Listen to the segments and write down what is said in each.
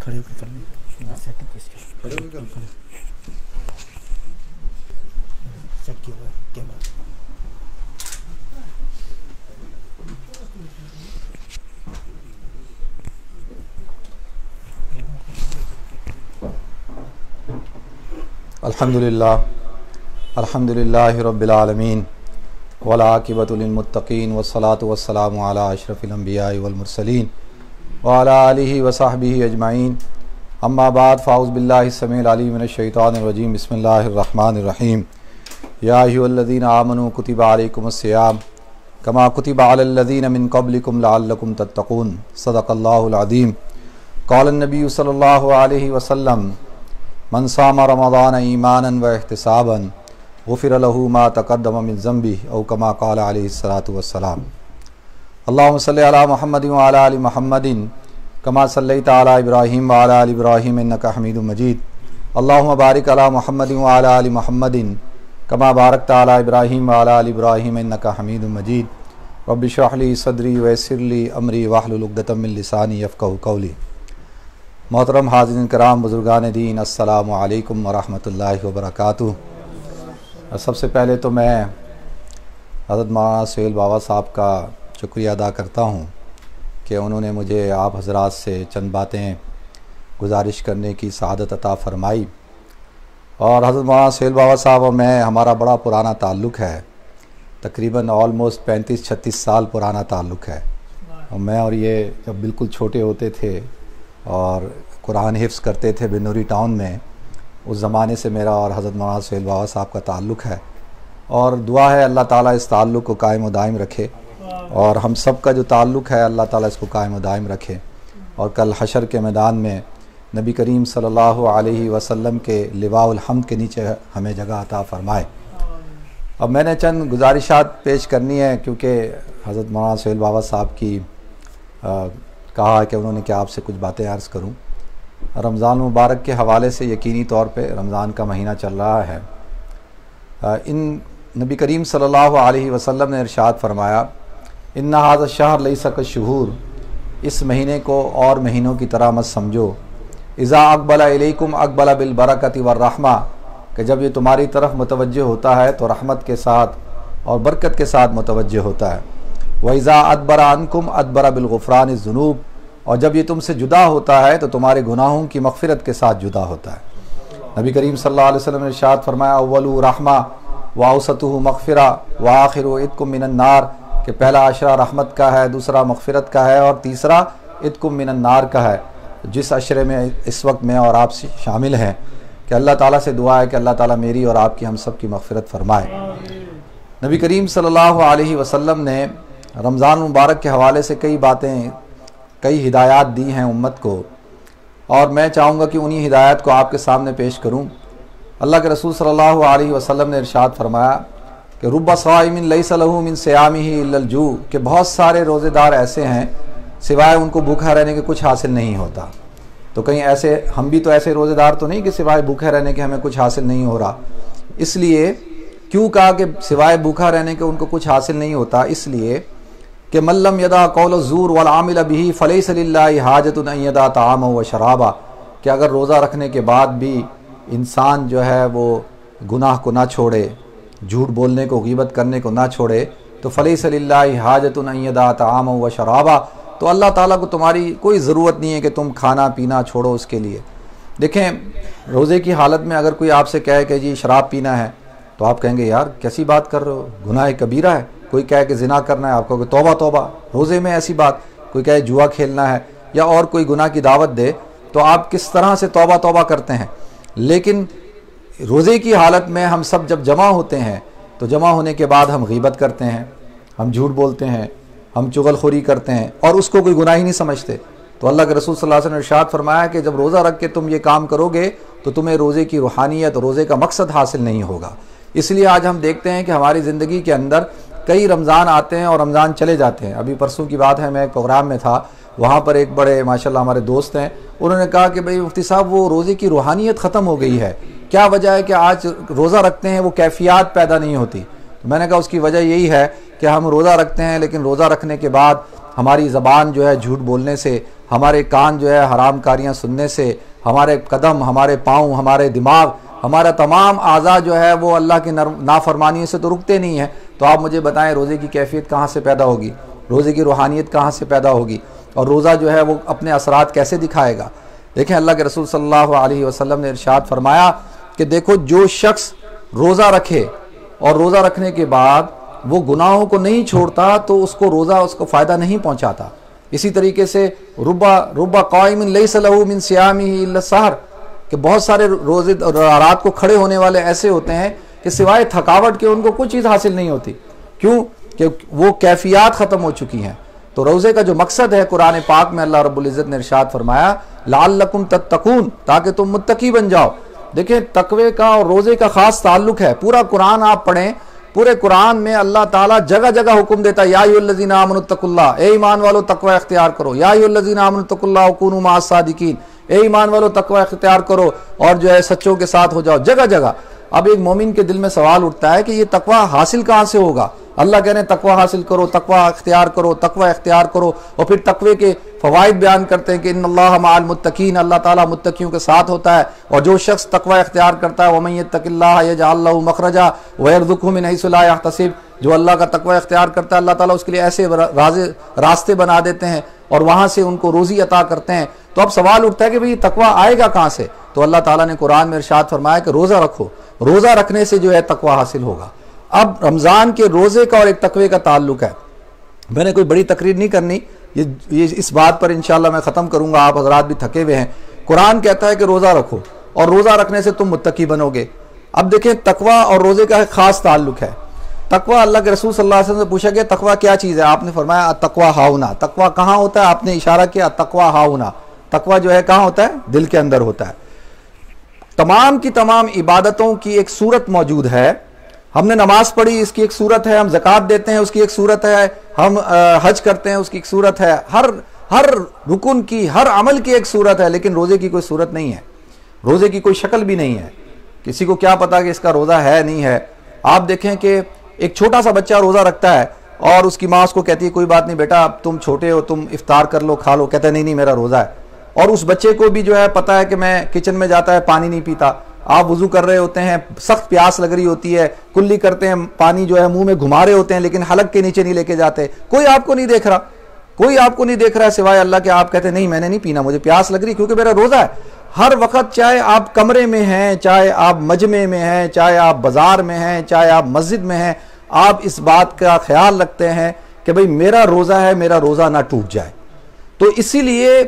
खड़े होकर कर ली सेटिंग खड़े होकर चेक किया हुआ कैमरा। अल्हम्दुलिल्लाहि रब्बिल आलमीन वल आक़िबतु लिल मुत्तक़ीन वस्सलातु वस्सलामु अला अशरफिल अंबियाइ वल मुरसलीन व अला आलिहि व सहबिहि अजमाइन अम्मा बाद फ़ाऊज़ु बिल्लाहि समीउल अलीम मिनश शैतानिर रजीम बिस्मिल्लाहिर रहमानिर रहीम या अय्युहल्लज़ीना आमनू कुतिबा अलैकुमुस सियाम कमा कुतिबा अलल लज़ीना मिन क़ब्लिकुम लअल्लकुम तत्तक़ून सदक़ल्लाहुल अज़ीम क़ाला नबी सल्लल्लाहु अलैहि वसल्लम मन सामा रमज़ान ईमानन व इहतिसाबन गुफ़िर लहू मा तक़द्दम मिन ज़ंबिही औ कमा क़ाला अलैहिस्सलातु वस्सलाम। अल्लाहुम्मा सल्लि अला मुहम्मदिन व अला आलि मुहम्मदिन कमा सल्लैता अला इब्राहीम व अला आलि इब्राहीम इन्नका हमीदुम मजीद। अल्लाहुम्मा बारिक अला मुहम्मदिन व अला आलि मुहम्मदिन कमा बारकता अला इब्राहीम व अला आलि इब्राहीम इन्नका हमीदुम मजीद। रब्बि इश्रह ली सदरी व यस्सिर ली अमरी वहलुल उक़दतम मिन लिसानी यफ़क़हू क़ौली। मोहतरम हाज़िरीन कराम बुज़ुर्गान दीन अस्सलामु अलैकुम व रहमतुल्लाहि व बरकातुहू। सबसे पहले तो मैं हज़रत मौलाना सुहेल बाबा साहब का शुक्रिया अदा करता हूँ कि उन्होंने मुझे आप हज़रात से चंद बातें गुजारिश करने की सआदत अता फ़रमाई। और हज़रत मौलाना सुहेल बाबा साहब और मैं हमारा बड़ा पुराना ताल्लुक़ है, तकरीबन ऑलमोस्ट 35-36 साल पुराना ताल्लुक़ है। और मैं और ये जब बिल्कुल छोटे होते थे और कुरान हिफ्ज़ करते थे बिनूरी टाउन में, उस ज़माने से मेरा और हज़रत मौलाना सुहेल बाबा साहब का ताल्लुक़ है। और दुआ है अल्लाह ताला इस ताल्लुक़ को कायम व दायम रखे और हम सब का जो ताल्लुक़ है अल्लाह ताला इसको कायम व दायम रखे और कल हशर के मैदान में नबी करीम सल्लल्लाहु अलैहि वसल्लम के लिवाउल हम्द के नीचे हमें जगह अता फ़रमाए। अब मैंने चंद गुजारिशात पेश करनी है क्योंकि हज़रत मौलाना सुहेल बाबा साहब की कहा है कि उन्होंने कि आपसे कुछ बातें अर्ज़ करूं। रमज़ान मुबारक के हवाले से यकीनी तौर पे रमज़ान का महीना चल रहा है। इन नबी करीम सल्लल्लाहु अलैहि वसल्लम ने इरशाद फरमाया, इन्ना हाज़ा शहर लैसा कश्शुहूर, इस महीने को और महीनों की तरह मत समझो। इज़ा अक़बला इलैकुम अक़बला बिल बरकति वर रहमा, कि जब ये तुम्हारी तरफ मुतवज्जे होता है तो रहमत के साथ और बरकत के साथ मुतवज्जे होता है। वइज़ा अदबरा अन्कुम अदबरा बिल गुफ़रान ज़ुनूब, और जब ये तुमसे जुदा होता है तो तुम्हारे गुनाहों की मग़फ़िरत के साथ जुदा होता है। नबी करीम सल्लल्लाहु अलैहि वसल्लम ने इरशाद फरमाया, अव्वलु रहमा व औसतुहु मग़फ़िरा व आखिरु इत्कुम मिनन नार, कि पहला अशरा रहमत का है, दूसरा मग़फ़िरत का है और तीसरा इत्कुम मिनन नार का है। जिस अशरे में इस वक्त मैं और आप शामिल हैं कि अल्लाह ताला से दुआ है कि अल्लाह ताला मेरी और आपकी हम सब की मग़फ़िरत फ़रमाए। नबी करीम सल्लल्लाहु अलैहि वसल्लम ने रमज़ान मुबारक के हवाले से कई बातें, कई हिदायत दी हैं उम्मत को, और मैं चाहूँगा कि उन्हीं हिदायत को आपके सामने पेश करूँ। अल्लाह के रसूल सल्लल्लाहु अलैहि वसल्लम ने इरशाद फरमाया कि रुब्बा साइमिन लैसा लहू मिन सियामिही इल्लल जू, कि बहुत सारे रोज़ेदार ऐसे हैं सिवाय उनको भूखा रहने के कुछ हासिल नहीं होता। तो कहीं ऐसे हम भी तो ऐसे रोज़ेदार तो नहीं कि सिवाय भूखे रहने के हमें कुछ हासिल नहीं हो रहा। इसलिए क्यों कहा कि सिवाय भूखा रहने के उनको कुछ हासिल नहीं होता? इसलिए कि मल्लम यदा कौल ज़ूर वल आमिल बिही फलैसा लिल्लाहि हाजतुन अन यदा ताअम व शराबा, कि अगर रोज़ा रखने के बाद भी इंसान जो है वो गुनाह को ना छोड़े, झूठ बोलने को, ग़ीबत करने को ना छोड़े, तो फलैसा लिल्लाहि हाजतुन अन यदा ताअम व शराबा, तो अल्लाह ताला को तुम्हारी कोई ज़रूरत नहीं है कि तुम खाना पीना छोड़ो उसके लिए। देखें, रोज़े की हालत में अगर कोई आपसे कहे कि जी शराब पीना है तो आप कहेंगे यार कैसी बात कर रहे हो, गुनाह कबीरा है। कोई कहे कि ज़िना करना है, आप कहोगे तौबा तौबा, रोज़े में ऐसी बात। कोई कहे जुआ खेलना है या और कोई गुनाह की दावत दे तो आप किस तरह से तौबा तौबा करते हैं। लेकिन रोज़े की हालत में हम सब जब जमा होते हैं तो जमा होने के बाद हम ग़ीबत करते हैं, हम झूठ बोलते हैं, हम चुगलखोरी करते हैं और उसको कोई गुनाह ही नहीं समझते। तो अल्लाह के रसूल सल्लल्लाहु अलैहि वसल्लम ने इरशाद फरमाया कि जब रोज़ा रख के तुम ये काम करोगे तो तुम्हें रोज़े की रूहानियत, रोज़े का मकसद हासिल नहीं होगा। इसलिए आज हम देखते हैं कि हमारी ज़िंदगी के अंदर कई रमज़ान आते हैं और रमज़ान चले जाते हैं। अभी परसों की बात है, मैं एक प्रोग्राम में था, वहाँ पर एक बड़े माशाल्लाह हमारे दोस्त हैं, उन्होंने कहा कि भाई मुफ्ती साहब वो रोज़े की रूहानियत ख़त्म हो गई है। क्या वजह है कि आज रोज़ा रखते हैं वो कैफियत पैदा नहीं होती? तो मैंने कहा उसकी वजह यही है कि हम रोज़ा रखते हैं लेकिन रोज़ा रखने के बाद हमारी ज़बान जो है झूठ बोलने से, हमारे कान जो है हराम कारियाँ सुनने से, हमारे कदम, हमारे पाँव, हमारे दिमाग, हमारा तमाम आज़ा जो है वो अल्लाह की नाफरमानियों से तो रुकते नहीं हैं। तो आप मुझे बताएं रोज़े की कैफियत कहाँ से पैदा होगी, रोज़े की रूहानियत कहाँ से पैदा होगी, और रोज़ा जो है वो अपने असरात कैसे दिखाएगा। देखें अल्लाह के रसूल सल्लल्लाहु अलैहि वसल्लम ने इरशाद फरमाया कि देखो जो शख्स रोज़ा रखे और रोज़ा रखने के बाद वो गुनाहों को नहीं छोड़ता तो उसको रोज़ा उसको फ़ायदा नहीं पहुँचाता। इसी तरीके से रुब्बा क़ाइमिन लैसा लहू मिन सियामिही इल्ला सहर, कि बहुत सारे रोज़े रात को खड़े होने वाले ऐसे होते हैं कि सिवाय थकावट के उनको कुछ चीज़ हासिल नहीं होती। क्यों? कि वो कैफियत ख़त्म हो चुकी हैं। तो रोज़े का जो मकसद है कुरान पाक में अल्लाह रब्बुल इज़्ज़त ने इरशाद फरमाया लअल्लकुम तत्तकून, ताकि तुम मुत्तकी बन जाओ। देखें तकवे का और रोज़े का ख़ास ताल्लुक है। पूरा कुरान आप पढ़ें, पूरे कुरान में अल्लाह ताला जगह जगह हुक्म देता है या अय्युहल्लज़ीना आमनुत्तकुल्लाह, ए ईमान वालो तकवा इख्तियार करो, या अय्युहल्लज़ीना आमनुत्तकुल्लाह व कूनू मअस सादिकीन, ए ईमान वालो तकवा इख्तियार करो और जो है सच्चों के साथ हो जाओ, जगह जगह। अब एक मोमिन के दिल में सवाल उठता है कि ये तकवा हासिल कहाँ से होगा। अल्लाह कह रहे हैं तकवा हासिल करो, तकवा इख्तियार करो, तकवा इख्तियार करो, और फिर तकवे के फ़वाइद बयान करते हैं कि इन्नल्लाह मअल मुत्तकीन, अल्लाह ताला मुत्तकियों के साथ होता है। और जो शख्स तकवा इख्तियार करता है वमन यत्तकिल्लाह यजअल लहू मखरजा व यरज़ुक़हु मिन हैसु ला यहतसिब, जो अल्लाह का तकवा इख्तियार करता है अल्लाह ताला उसके लिए ऐसे रास्ते बना देते हैं और वहाँ से उनको रोज़ी अता करते हैं। तो अब सवाल उठता है कि भाई तकवा आएगा कहाँ से। तो अल्लाह ताला ने कुरान में इरशाद फरमाया कि रोज़ा रखो, रोज़ा रखने से जो है तकवा हासिल होगा। अब रमज़ान के रोज़े का और एक तकवे का ताल्लुक है। मैंने कोई बड़ी तकरीर नहीं करनी, ये इस बात पर इंशाअल्लाह मैं ख़त्म करूँगा, आप हज़रात भी थके हुए हैं। कुरान कहता है कि रोज़ा रखो और रोज़ा रखने से तुम मुत्तकी बनोगे। अब देखें तकवा और रोज़े का एक ख़ास ताल्लुक है। तकवा, अल्लाह के रसूल सल्लल्लाहु अलैहि वसल्लम से पूछा गया तकवा क्या चीज़ है, आपने फरमाया तकवा हाउना। तकवा कहाँ होता है? आपने इशारा किया तकवा हाउना। तकवा जो है कहाँ होता है? दिल के अंदर होता है। तमाम की तमाम इबादतों की एक सूरत मौजूद है। हमने नमाज पढ़ी, इसकी एक सूरत है। हम ज़कात देते हैं, उसकी एक सूरत है। हम हज करते हैं, उसकी एक सूरत है। हर रुकुन की, हर अमल की एक सूरत है। लेकिन रोज़े की कोई सूरत नहीं है, रोज़े की कोई शक्ल भी नहीं है। किसी को क्या पता कि इसका रोज़ा है नहीं है। आप देखें कि एक छोटा सा बच्चा रोज़ा रखता है और उसकी माँ उसको कहती है कोई बात नहीं बेटा, अब तुम छोटे हो, तुम इफ्तार कर लो, खा लो। कहता है नहीं मेरा रोज़ा है। और उस बच्चे को भी जो है पता है कि मैं किचन में जाता है पानी नहीं पीता। आप वुज़ू कर रहे होते हैं, सख्त प्यास लग रही होती है, कुल्ली करते हैं, पानी जो है मुंह में घुमा रहे होते हैं, लेकिन हलक के नीचे नहीं लेके जाते। कोई आपको नहीं देख रहा, कोई आपको नहीं देख रहा है सिवाय अल्लाह के। आप कहते हैं नहीं मैंने नहीं पीना, मुझे प्यास लग रही क्योंकि मेरा रोज़ा है। हर वक्त, चाहे आप कमरे में हैं, चाहे आप मजमे में हैं, चाहे आप बाजार में हैं, चाहे आप मस्जिद में हैं, आप इस बात का ख्याल रखते हैं कि भाई मेरा रोज़ा है, मेरा रोज़ा ना टूट जाए। तो इसीलिए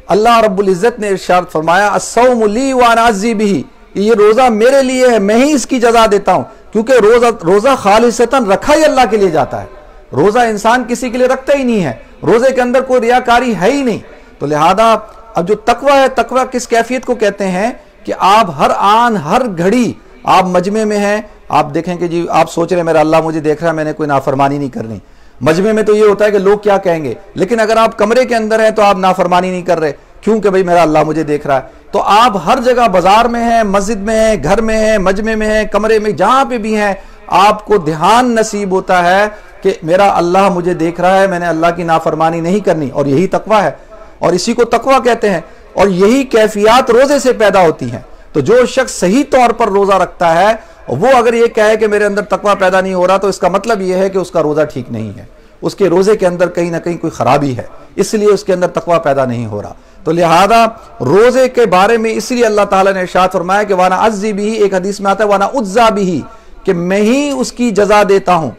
अल्लाह रब्बुल इज़्ज़त ने इरशाद फरमाया अस्सौमु ली व अना अज़्ज़ी बिही, ये रोज़ा मेरे लिए है, मैं ही इसकी जज़ा देता हूँ। क्योंकि रोज़ा खालिसतन रखा ही अल्लाह के लिए जाता है। रोज़ा इंसान किसी के लिए रखता ही नहीं है। रोज़े के अंदर कोई रियाकारी है ही नहीं। तो लिहाजा अब जो तकवा है, तकवा किस कैफियत को कहते हैं कि आप हर आन हर घड़ी आप मजमे में हैं, आप देखें कि जी आप सोच रहे हैं मेरा अल्लाह मुझे देख रहा है, मैंने कोई नाफरमानी नहीं करनी। मजमे में तो ये होता है कि लोग क्या कहेंगे, लेकिन अगर आप कमरे के अंदर हैं तो आप नाफरमानी नहीं कर रहे, क्योंकि भाई मेरा अल्लाह मुझे देख रहा है। तो आप हर जगह बाजार में हैं, मस्जिद में हैं, घर में हैं, मजमे में हैं, कमरे में, जहां पे भी हैं, आपको ध्यान नसीब होता है कि मेरा अल्लाह मुझे देख रहा है, मैंने अल्लाह की नाफरमानी नहीं करनी। और यही तकवा है और इसी को तकवा कहते हैं। और यही कैफियत रोजे से पैदा होती हैं। तो जो शख्स सही तौर पर रोजा रखता है वो अगर ये कहे कि मेरे अंदर तकवा पैदा नहीं हो रहा, तो इसका मतलब ये है कि उसका रोजा ठीक नहीं है, उसके रोजे के अंदर कहीं ना कहीं कोई खराबी है, इसलिए उसके अंदर तकवा पैदा नहीं हो रहा। तो लिहाजा रोजे के बारे में इसलिए अल्लाह ताला ने इरशाद फरमाया कि वाना अज़्ज़ी बिही, एक हदीस में आता है वाना उज़्ज़ा बिही, कि मैं ही उसकी जजा देता हूं।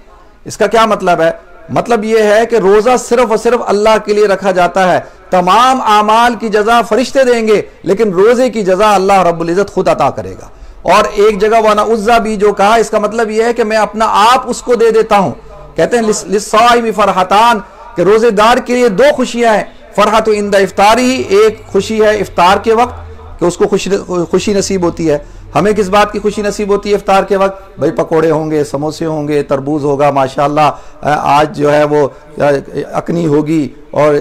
इसका क्या मतलब है? मतलब यह है कि रोजा सिर्फ और सिर्फ अल्लाह के लिए रखा जाता है। तमाम आमाल की जजा फरिश्ते देंगे, लेकिन रोजे की जजा अल्लाह रब्बुल इज़्ज़त खुद अता करेगा। और एक जगह वाना उज़्ज़ा भी जो कहा, इसका मतलब यह है कि मैं अपना आप उसको दे देता हूं। कहते हैं लिस्साइमी फरहतान, कि रोजेदार के लिए दो खुशियां हैं। फरहत इंदा इफ्तारी, एक खुशी है इफ्तार के वक्त कि उसको खुशी नसीब होती है। हमें किस बात की खुशी नसीब होती है इफ्तार के वक्त? भाई पकोड़े होंगे, समोसे होंगे, तरबूज होगा, माशाल्लाह आज जो है वो अकनी होगी और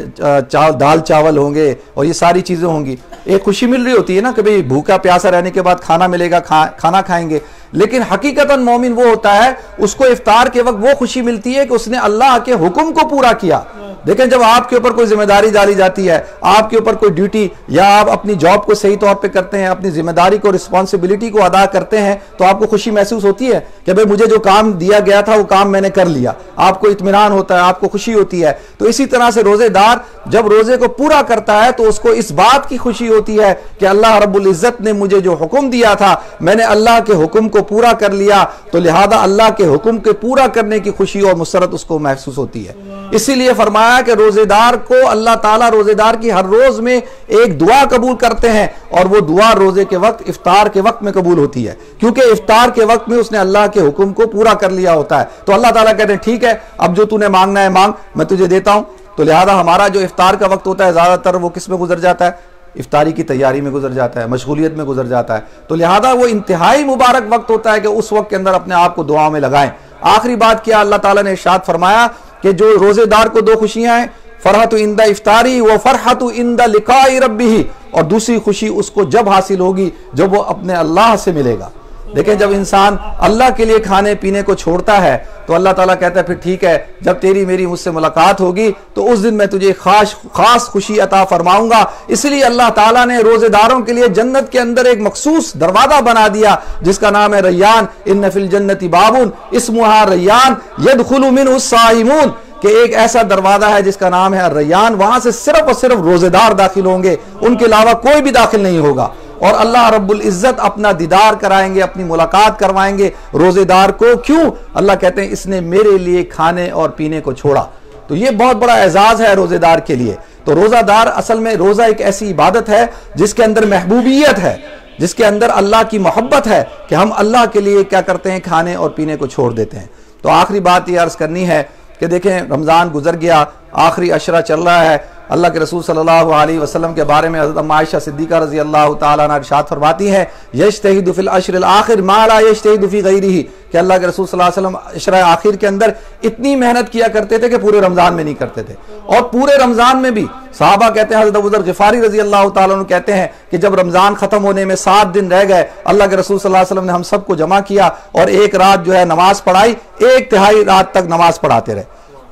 दाल चावल होंगे और ये सारी चीज़ें होंगी। एक खुशी मिल रही होती है ना कि भाई भूखा प्यासा रहने के बाद खाना मिलेगा, खाना खाएंगे। लेकिन हकीकतन मोमिन वो होता है, उसको इफ्तार के वक्त वो खुशी मिलती है कि उसने अल्लाह के हुक्म को पूरा किया, देखें, जब आपके ऊपर कोई जिम्मेदारी डाली जाती है, आपके ऊपर कोई ड्यूटी, या आप अपनी जॉब को सही तौर पे करते हैं, अपनी जिम्मेदारी को, रिस्पॉन्सिबिलिटी को अदा करते हैं, तो आपको खुशी महसूस होती है कि भाई मुझे जो काम दिया गया था वो काम मैंने कर लिया। आपको इत्मीनान होता है, आपको खुशी होती है। तो इसी तरह से रोजेदार जब रोजे को पूरा करता है तो उसको इस बात की खुशी होती है कि अल्लाह रब्बुल इज्जत ने मुझे जो हुक्म दिया था, मैंने अल्लाह के हुक्म को पूरा कर लिया, तो लिहाजा अल्लाह के हुक्म के पूरा करने की खुशी और मुसरत उसको महसूस होती है। इसीलिए फरमाया कि रोजेदार को अल्लाह ताला रोजेदार की हर रोज में एक दुआ कबूल करते हैं, और वो दुआ रोजे के वक्त, इफ्तार के वक्त में कबूल होती है, क्योंकि इफ्तार के वक्त में उसने अल्लाह के हुक्म को पूरा कर लिया होता है। तो अल्लाह ताला कहते हैं ठीक है, अब जो तूने मांगना है मांग, मैं तुझे देता हूं। तो लिहाजा हमारा जो इफ्तार का वक्त होता है ज्यादातर वो किस में गुजर जाता है? इफ्तारी की तैयारी में गुजर जाता है, मशगूलियत में गुजर जाता है। तो लिहाजा वो इंतहाई मुबारक वक्त होता है कि उस वक्त के अंदर अपने आप को दुआ में लगाएं। आखिरी बात क्या अल्लाह ताला ने इरशाद फरमाया कि जो रोजेदार को दो खुशियां हैं, फरहतु इंदा इफ्तारी व फरहतु इंदा लिकाई रब्बिही, और दूसरी खुशी उसको जब हासिल होगी जब वो अपने अल्लाह से मिलेगा। देखें, जब इंसान अल्लाह के लिए खाने पीने को छोड़ता है तो अल्लाह ताला कहता है फिर ठीक है, जब तेरी मेरी मुझसे मुलाकात होगी तो उस दिन मैं तुझे खास खुशी अता फरमाऊंगा। इसलिए अल्लाह ताला ने रोजेदारों के लिए जन्नत के अंदर एक मखसूस दरवाजा बना दिया जिसका नाम है रैयान। इन्न फिल जन्नति बाबुन इस्मुहा रैयान यदखुलु मिनहु साइमून, कि एक ऐसा दरवाजा है जिसका नाम है रैयान, वहां से सिर्फ और सिर्फ रोजेदार दाखिल होंगे, उनके अलावा कोई भी दाखिल नहीं होगा। और अल्लाह रब्बुल इज्जत अपना दीदार कराएंगे, अपनी मुलाकात करवाएंगे रोजेदार को। क्यों? अल्लाह कहते हैं इसने मेरे लिए खाने और पीने को छोड़ा। तो ये बहुत बड़ा एजाज है रोजेदार के लिए। तो रोजादार असल में, रोजा एक ऐसी इबादत है जिसके अंदर महबूबियत है, जिसके अंदर अल्लाह की मोहब्बत है कि हम अल्लाह के लिए क्या करते हैं, खाने और पीने को छोड़ देते हैं। तो आखिरी बात ये अर्ज करनी है कि देखें, रमजान गुजर गया, आखिरी अशरा चल रहा है। अल्लाह के रसूल सल्लल्लाहु अलैहि वसल्लम के बारे में हज़रत अम्मा आयशा सिद्दीक़ा रज़ी अल्लाह तआला अन्हा इरशाद फरमाती हैं, यज्तहिदु फिल अश्रिल आखिर मा ला यज्तहिदु फी गैरिही, कि अल्लाह के रसूल सल्लल्लाहु अलैहि वसल्लम अशरा आखिर के अंदर इतनी मेहनत किया करते थे कि पूरे रमजान में नहीं करते थे। और पूरे रमजान में भी सहाबा कहते हैं, हज़रत अबू ज़र ग़िफ़ारी रज़ी अल्लाह तआला अन्हु कहते हैं कि जब रमजान खत्म होने में 7 दिन रह गए, अल्लाह के रसूल सल्लल्लाहु अलैहि वसल्लम ने हम सबको जमा किया और एक रात जो है नमाज पढ़ाई, 1/3 रात तक नमाज पढ़ाते रहे।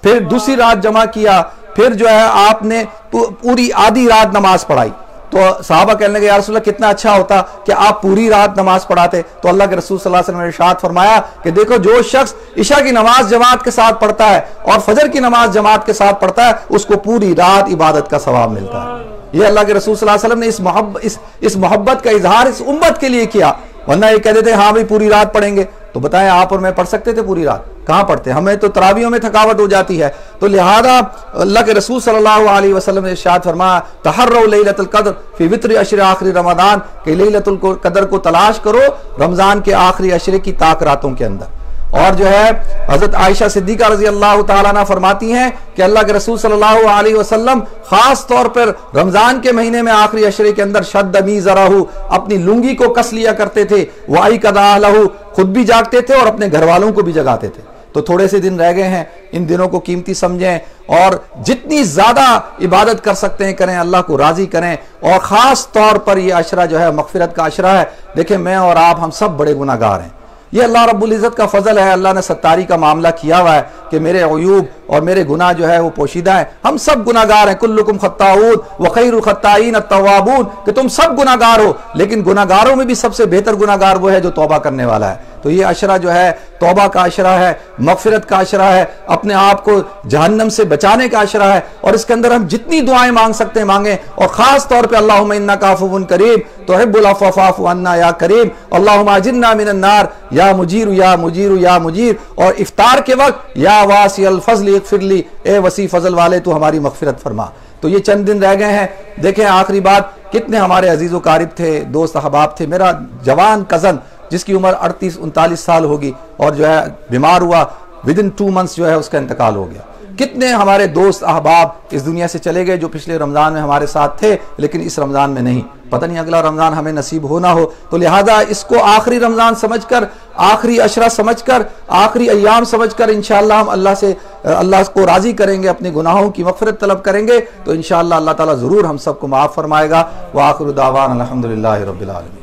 फिर दूसरी रात जमा किया, फिर जो है आपने पूरी आधी रात नमाज पढ़ाई। तो साहबा कहने लगे, या रसूल अल्लाह कितना अच्छा होता कि आप पूरी रात नमाज पढ़ाते। तो अल्लाह के रसूल सल्लल्लाहु अलैहि वसल्लम ने इरशाद फरमाया कि देखो, जो शख्स इशा की नमाज जमात के साथ पढ़ता है और फजर की नमाज जमात के साथ पढ़ता है, उसको पूरी रात इबादत का सवाब मिलता है। ये अल्लाह के रसूल सल्लल्लाहु अलैहि वसल्लम ने इस मोहब्बत का इजहार इस उम्मत के लिए किया। वरना ये कह देते हाँ भाई पूरी रात पढ़ेंगे, तो बताएं आप और मैं पढ़ सकते थे पूरी रात? कहां पढ़ते? हमें तो तरावियों में थकावट हो जाती है। तो लिहाजा अल्लाह के रसूल सल्लल्लाहु अलैहि वसल्लम ने इरशाद फरमाया, तहर्रौ लैलतुल क़द्र फी वित्र अश्र आखिरी रमज़ान, कि लैलतुल क़द्र को तलाश करो रमजान के आखिरी अशरे की ताक रातों के अंदर। और जो है हजरत आयशा सिद्दीक़ा रज़ी अल्लाह तआला अन्हा फरमाती हैं कि अल्लाह के रसूल सल्लल्लाहु अलैहि वसल्लम खास तौर पर रमजान के महीने में आखिरी अशरे के अंदर शद्द मीज़रहु, अपनी लुंगी को कस लिया करते थे, वाइकदा अहलहु, खुद भी जागते थे और अपने घर वालों को भी जगाते थे। तो थोड़े से दिन रह गए हैं, इन दिनों को कीमती समझें और जितनी ज्यादा इबादत कर सकते हैं करें, अल्लाह को राजी करें। और खास तौर पर यह अशरा जो है मगफिरत का अशरा है। देखें, मैं और आप हम सब बड़े गुनाहगार हैं। ये अल्लाह रब्बुल इज़्ज़त का फजल है। अल्लाह ने सत्तारी का मामला किया हुआ है कि मेरे अयूब और मेरे गुनाह जो है वो पोशीदा है। हम सब गुनाहगार हैं। कुल्लुकुम खत्ताऊन व खैरुल खत्ताईन अत-तव्वाबून, कि तुम सब गुनाहगार हो, लेकिन गुनाहगारों में भी सबसे बेहतर गुनाहगार वो है जो तौबा करने वाला है। तो ये अशरा जो है तौबा का अशरा है, मगफिरत का अशरा है, अपने आप को जहन्नम से बचाने का अशरा है। और इसके अंदर हम जितनी दुआएं मांग सकते हैं मांगे। और खास तौर पे अल्लाहुम्मा इन्नका अफ़ुव्वुन करीम तुहिब्बुल अफ़्व फ़अफ़ु अन्ना या करीम, अल्लाहुम्मा अजिरना मिनन नार या मुजीरु या मुजीरु या मुजीर। और इफ्तार के वक्त या वासिअल फ़ज़्ल इग़फ़िरली, ए वसी फजल वाले तू हमारी मगफिरत फरमा। तो ये चंद दिन रह गए हैं। देखें, आखिरी बात, कितने हमारे अजीज़ व क़ारिब थे, दोस्त अहबाब थे। मेरा जवान कज़न जिसकी उम्र 38-39 साल होगी और जो है बीमार हुआ, विदिन 2 मंथ्स जो है उसका इंतकाल हो गया। कितने हमारे दोस्त अहबाब इस दुनिया से चले गए जो पिछले रमज़ान में हमारे साथ थे, लेकिन इस रमज़ान में नहीं। पता नहीं अगला रमज़ान हमें नसीब हो ना हो। तो लिहाजा इसको आखिरी रमज़ान समझकर, आखिरी अशरा समझकर, आखिरी अय्याम समझकर इंशाअल्लाह हम अल्लाह को राज़ी करेंगे, अपने गुनाहों की मग़फ़िरत तलब करेंगे, तो इंशाअल्लाह अल्लाह ताला ज़रूर हम सबको माफ़ फरमाएगा। व आखिरु दावाना अल्हम्दुलिल्लाहि रब्बिल आलमीन।